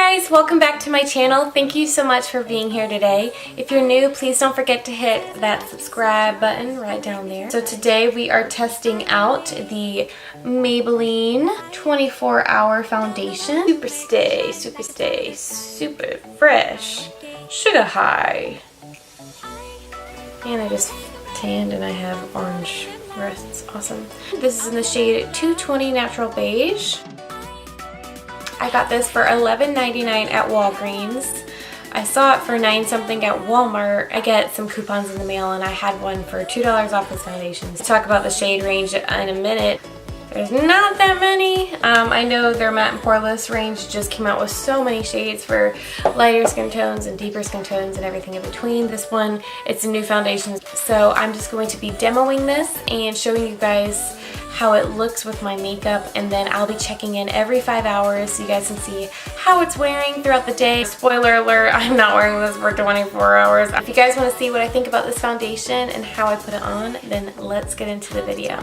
guys, welcome back to my channel. Thank you so much for being here today. If you're new, please don't forget to hit that subscribe button right down there. So today we are testing out the Maybelline 24-hour foundation. Superstay, super fresh, sugar high. And I just tanned and I have orange wrists. Awesome. This is in the shade 220 Natural Beige. I got this for $11.99 at Walgreens. I saw it for $9 something at Walmart. I get some coupons in the mail and I had one for $2 off this foundation. Let's talk about the shade range in a minute. There's not that many. I know their matte and poreless range just came out with so many shades for lighter skin tones and deeper skin tones and everything in between. This one, it's a new foundation. So I'm just going to be demoing this and showing you guys how it looks with my makeup, and then I'll be checking in every 5 hours so you guys can see how it's wearing throughout the day. Spoiler alert, I'm not wearing this for 24 hours. If you guys want to see what I think about this foundation and how I put it on, then let's get into the video.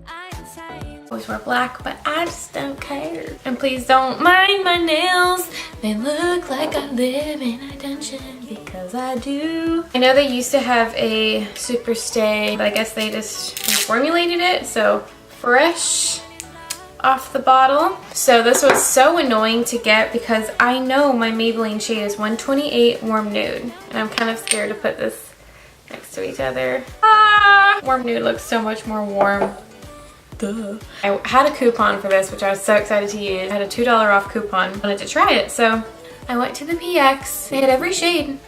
I always wear black, but I just don't care. And please don't mind my nails. They look like I live in a dungeon, because I do. I know they used to have a Superstay, but I guess they just reformulated it. So fresh off the bottle. So this was so annoying to get because I know my Maybelline shade is 128 Warm Nude. And I'm kind of scared to put this next to each other. Ah! Warm Nude looks so much more warm. Duh. I had a coupon for this, which I was so excited to use. I had a $2 off coupon. I wanted to try it, so I went to the PX. They had every shade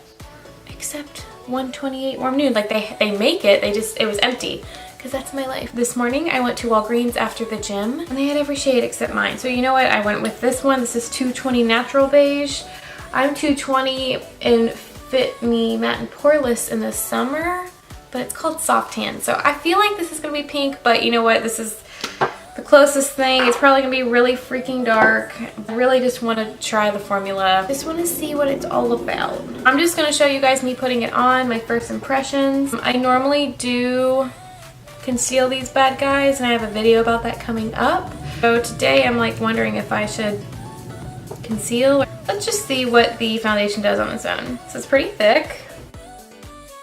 except 128 Warm Nude. Like they make it, it was empty, because that's my life. This morning I went to Walgreens after the gym and they had every shade except mine. So you know what? I went with this one. This is 220 Natural Beige. I'm 220 in Fit Me Matte and Poreless in the summer, but it's called Soft Tan. So I feel like this is gonna be pink, but you know what? This is the closest thing. It's probably gonna be really freaking dark. I really just want to try the formula. Just want to see what it's all about. I'm just gonna show you guys me putting it on, my first impressions. I normally do conceal these bad guys, and I have a video about that coming up. So today I'm like wondering if I should conceal. Let's just see what the foundation does on its own. So it's pretty thick.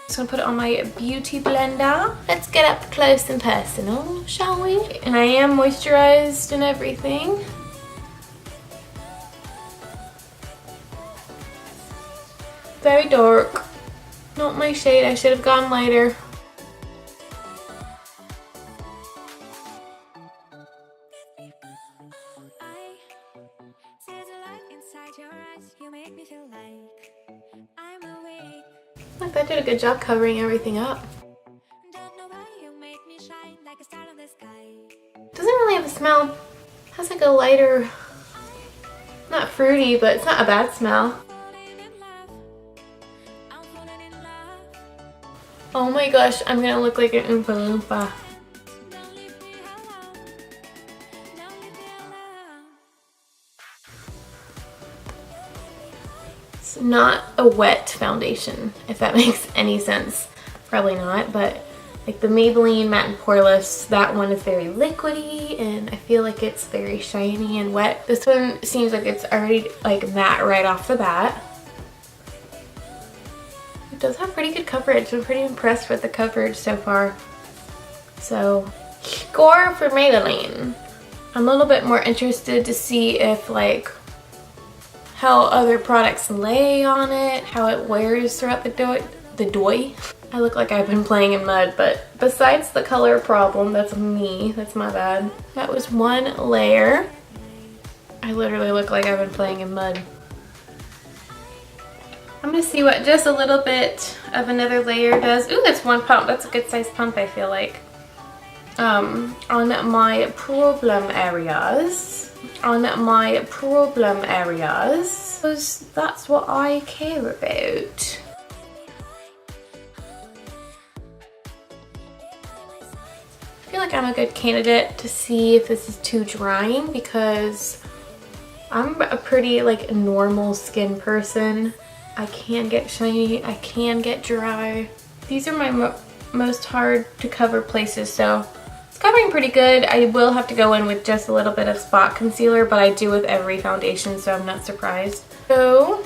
Just gonna put it on my beauty blender. Let's get up close and personal, shall we? And I am moisturized and everything. Very dark. Not my shade. I should have gone lighter. Look, that did a good job covering everything up. Doesn't really have a smell. It has like a lighter, not fruity, but it's not a bad smell. Oh my gosh, I'm gonna look like an Oompa Loompa. It's not a wet foundation, if that makes any sense. Probably not, but like the Maybelline Matte and Poreless, that one is very liquidy and I feel like it's very shiny and wet. This one seems like it's already like matte right off the bat. It does have pretty good coverage. I'm pretty impressed with the coverage so far. So, score for Maybelline. I'm a little bit more interested to see if like how other products lay on it, how it wears throughout the doy. I look like I've been playing in mud, but besides the color problem, that's me, that's my bad. That was one layer. I literally look like I've been playing in mud. I'm gonna see what just a little bit of another layer does. Ooh, that's one pump. That's a good sized pump, I feel like. On my problem areas. Because that's what I care about. I feel like I'm a good candidate to see if this is too drying, because I'm a pretty like normal skin person. I can get shiny, I can get dry. These are my most hard to cover places, so It's covering pretty good. I will have to go in with just a little bit of spot concealer, but I do with every foundation, so I'm not surprised. So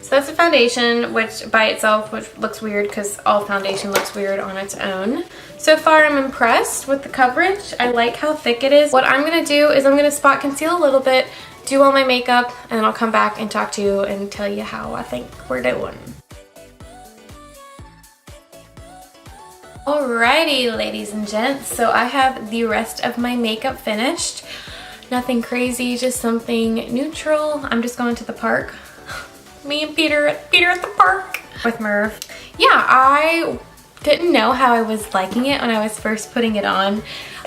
that's the foundation, which by itself, which looks weird because all foundation looks weird on its own. So far, I'm impressed with the coverage. I like how thick it is. What I'm going to do is I'm going to spot conceal a little bit, do all my makeup, and I'll come back and talk to you and tell you how I think we're doing. Alrighty, ladies and gents, so I have the rest of my makeup finished. Nothing crazy, just something neutral. I'm just going to the park. Me and Peter at the park with Murph. Yeah, I didn't know how I was liking it when I was first putting it on.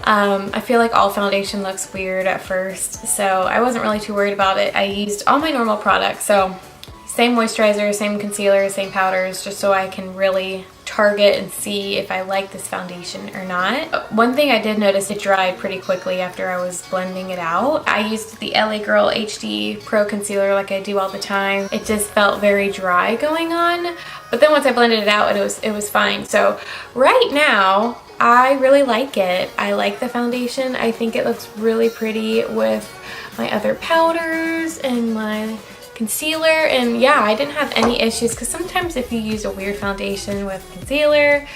I feel like all foundation looks weird at first, so I wasn't really too worried about it. I used all my normal products, so same moisturizer, same concealer, same powders, just so I can really target and see if I like this foundation or not. One thing I did notice, it dried pretty quickly after I was blending it out. I used the LA Girl HD Pro Concealer like I do all the time. It just felt very dry going on, but then once I blended it out, it was fine. So right now, I really like it. I like the foundation. I think it looks really pretty with my other powders and my concealer, and yeah, I didn't have any issues because sometimes if you use a weird foundation with concealer,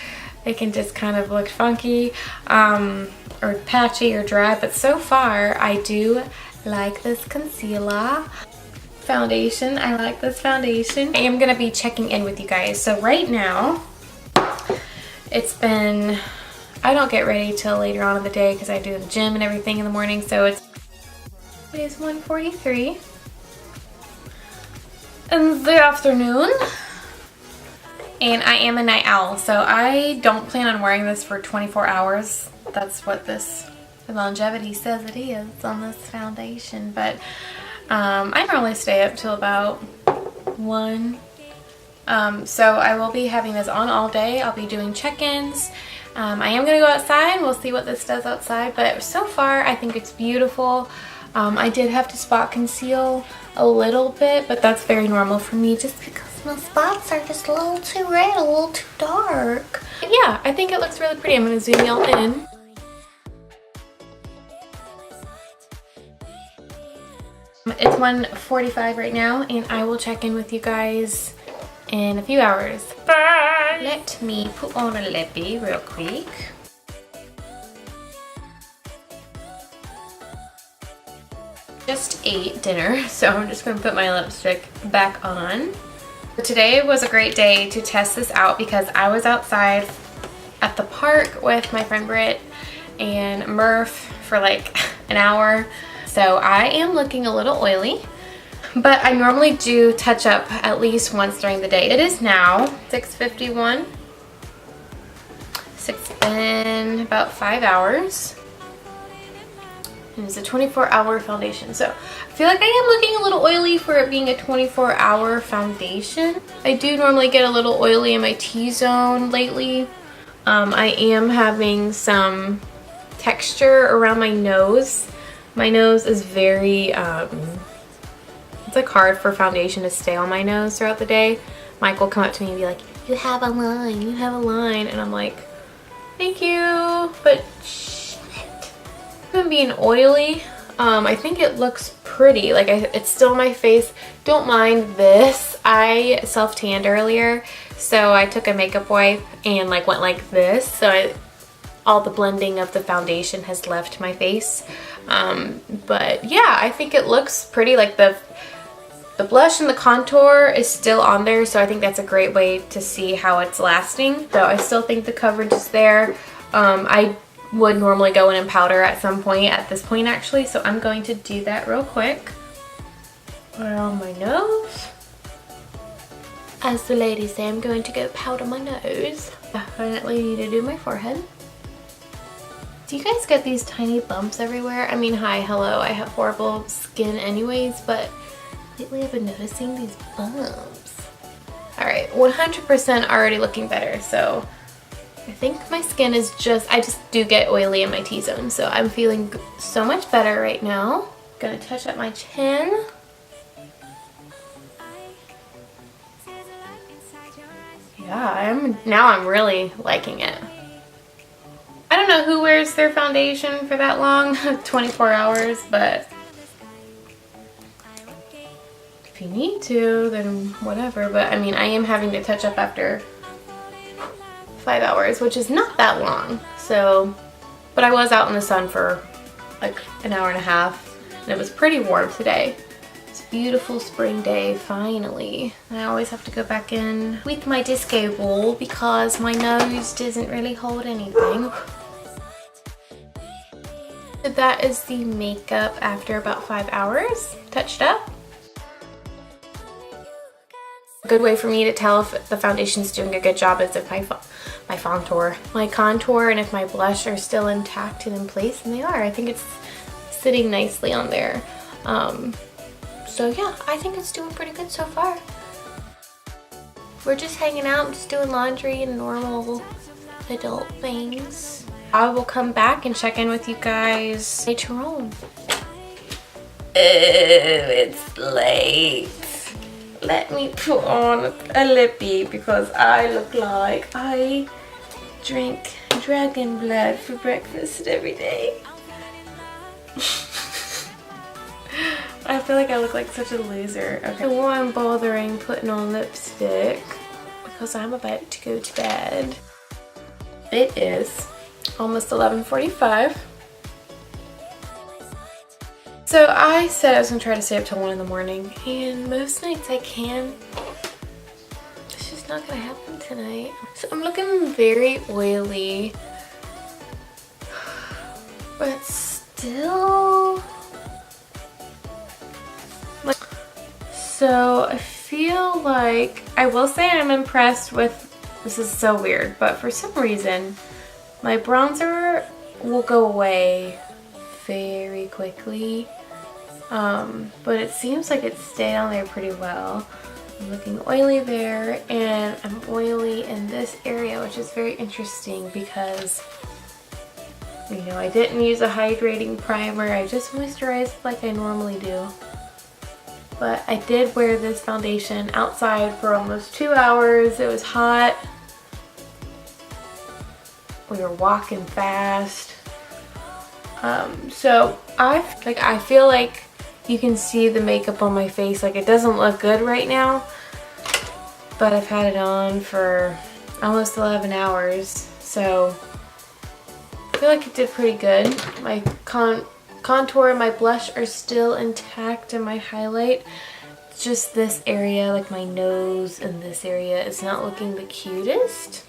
it can just kind of look funky or patchy or dry, but so far I do like this concealer foundation. I like this foundation. I am going to be checking in with you guys. So right now, it's been, I don't get ready till later on in the day because I do the gym and everything in the morning, so it is 1:43 in the afternoon, and I am a night owl, so I don't plan on wearing this for 24 hours. That's what this longevity says it is on this foundation, but I normally stay up till about 1. So I will be having this on all day. I'll be doing check-ins. I am going to go outside. We'll see what this does outside, but so far I think it's beautiful. I did have to spot conceal a little bit, but that's very normal for me just because my spots are just a little too red, a little too dark. But yeah, I think it looks really pretty. I'm going to zoom y'all in. It's 1:45 right now, and I will check in with you guys in a few hours. Bye! Let me put on a lippy real quick. Just ate dinner, so I'm just going to put my lipstick back on. Today was a great day to test this out because I was outside at the park with my friend Britt and Murph for like an hour. So I am looking a little oily, but I normally do touch up at least once during the day. It is now 6:51. It's been about 5 hours. And it's a 24-hour foundation, so I feel like I am looking a little oily for it being a 24-hour foundation. I do normally get a little oily in my T-zone lately. I am having some texture around my nose. My nose is very, it's like hard for foundation to stay on my nose throughout the day. Mike will come up to me and be like, "You have a line, you have a line," and I'm like, "Thank you," but being oily, I think it looks pretty. Like it's still my face. Don't mind this. I self-tanned earlier, so I took a makeup wipe and like went like this, so all the blending of the foundation has left my face. But yeah, I think it looks pretty. Like the blush and the contour is still on there, so I think that's a great way to see how it's lasting. So I still think the coverage is there. I would normally go in and powder at some point, at this point actually, so I'm going to do that real quick around my nose. As the ladies say, I'm going to go powder my nose. Definitely need to do my forehead. Do you guys get these tiny bumps everywhere? I mean, hi, hello, I have horrible skin anyways, but lately I've been noticing these bumps. Alright, 100% already looking better, so I think my skin is I just do get oily in my T-zone, so I'm feeling so much better right now. Gonna touch up my chin. Yeah, now I'm really liking it. I don't know who wears their foundation for that long, 24 hours, but if you need to, then whatever. But I mean, I am having to touch up after 5 hours, which is not that long. So, but I was out in the sun for like an hour and a half, and it was pretty warm today. It's a beautiful spring day, finally. And I always have to go back in with my disco ball because my nose doesn't really hold anything. So that is the makeup after about 5 hours, touched up. A good way for me to tell if the foundation's doing a good job is if my contour and if my blush are still intact and in place, and they are. I think it's sitting nicely on there. So yeah, I think it's doing pretty good so far. We're just hanging out, just doing laundry and normal adult things. I will come back and check in with you guys later on. It's late. Let me put on a lippy because I look like I drink dragon blood for breakfast every day. I feel like I look like such a loser. Okay, why I'm bothering putting on lipstick? Because I'm about to go to bed. It is almost 11:45. So I said I was gonna try to stay up till 1 in the morning, and most nights I can. It's just not gonna happen tonight. So I'm looking very oily, but still. So I feel like, I will say I'm impressed with, this is so weird, but for some reason my bronzer will go away very quickly, but it seems like it stayed on there pretty well. I'm looking oily there, and I'm oily in this area, which is very interesting because, you know, I didn't use a hydrating primer. I just moisturized like I normally do. But I did wear this foundation outside for almost 2 hours. It was hot. We were walking fast. So I feel like you can see the makeup on my face. Like, it doesn't look good right now, but I've had it on for almost 11 hours. So I feel like it did pretty good. My contour and my blush are still intact, and my highlight, just this area, like my nose and this area, is not looking the cutest.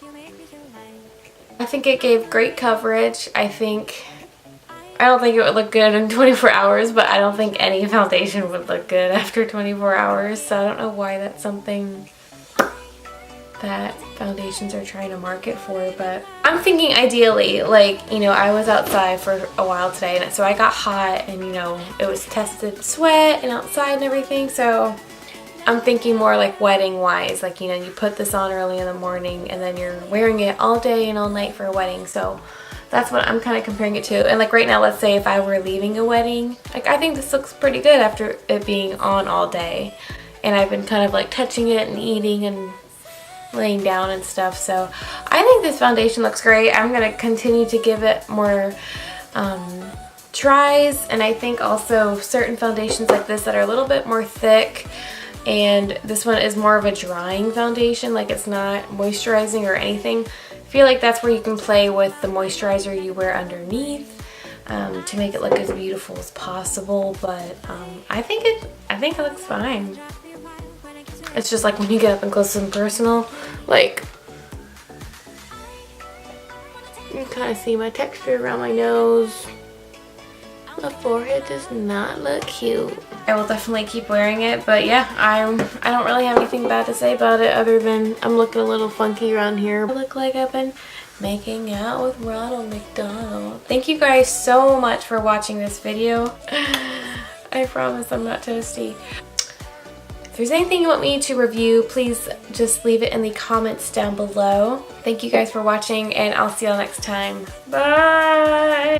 I think it gave great coverage. I don't think it would look good in 24 hours, but I don't think any foundation would look good after 24 hours, so I don't know why that's something that foundations are trying to market for. But I'm thinking ideally, like, you know, I was outside for a while today, and so I got hot, and, you know, it was tested sweat and outside and everything, so I'm thinking more like wedding wise, like, you know, you put this on early in the morning and then you're wearing it all day and all night for a wedding. So that's what I'm kind of comparing it to. And like right now, let's say if I were leaving a wedding, like, I think this looks pretty good after it being on all day, and I've been kind of like touching it and eating and laying down and stuff. So I think this foundation looks great. I'm going to continue to give it more tries, and I think also certain foundations like this that are a little bit more thick, and this one is more of a drying foundation, like it's not moisturizing or anything. I feel like that's where you can play with the moisturizer you wear underneath to make it look as beautiful as possible. But I think it looks fine. It's just like when you get up and close and personal, like, you can kind of see my texture around my nose. My forehead does not look cute. I will definitely keep wearing it, but yeah, I don't really have anything bad to say about it other than I'm looking a little funky around here. I look like I've been making out with Ronald McDonald. Thank you guys so much for watching this video. I promise I'm not toasty. If there's anything you want me to review, please just leave it in the comments down below. Thank you guys for watching, and I'll see y'all next time. Bye!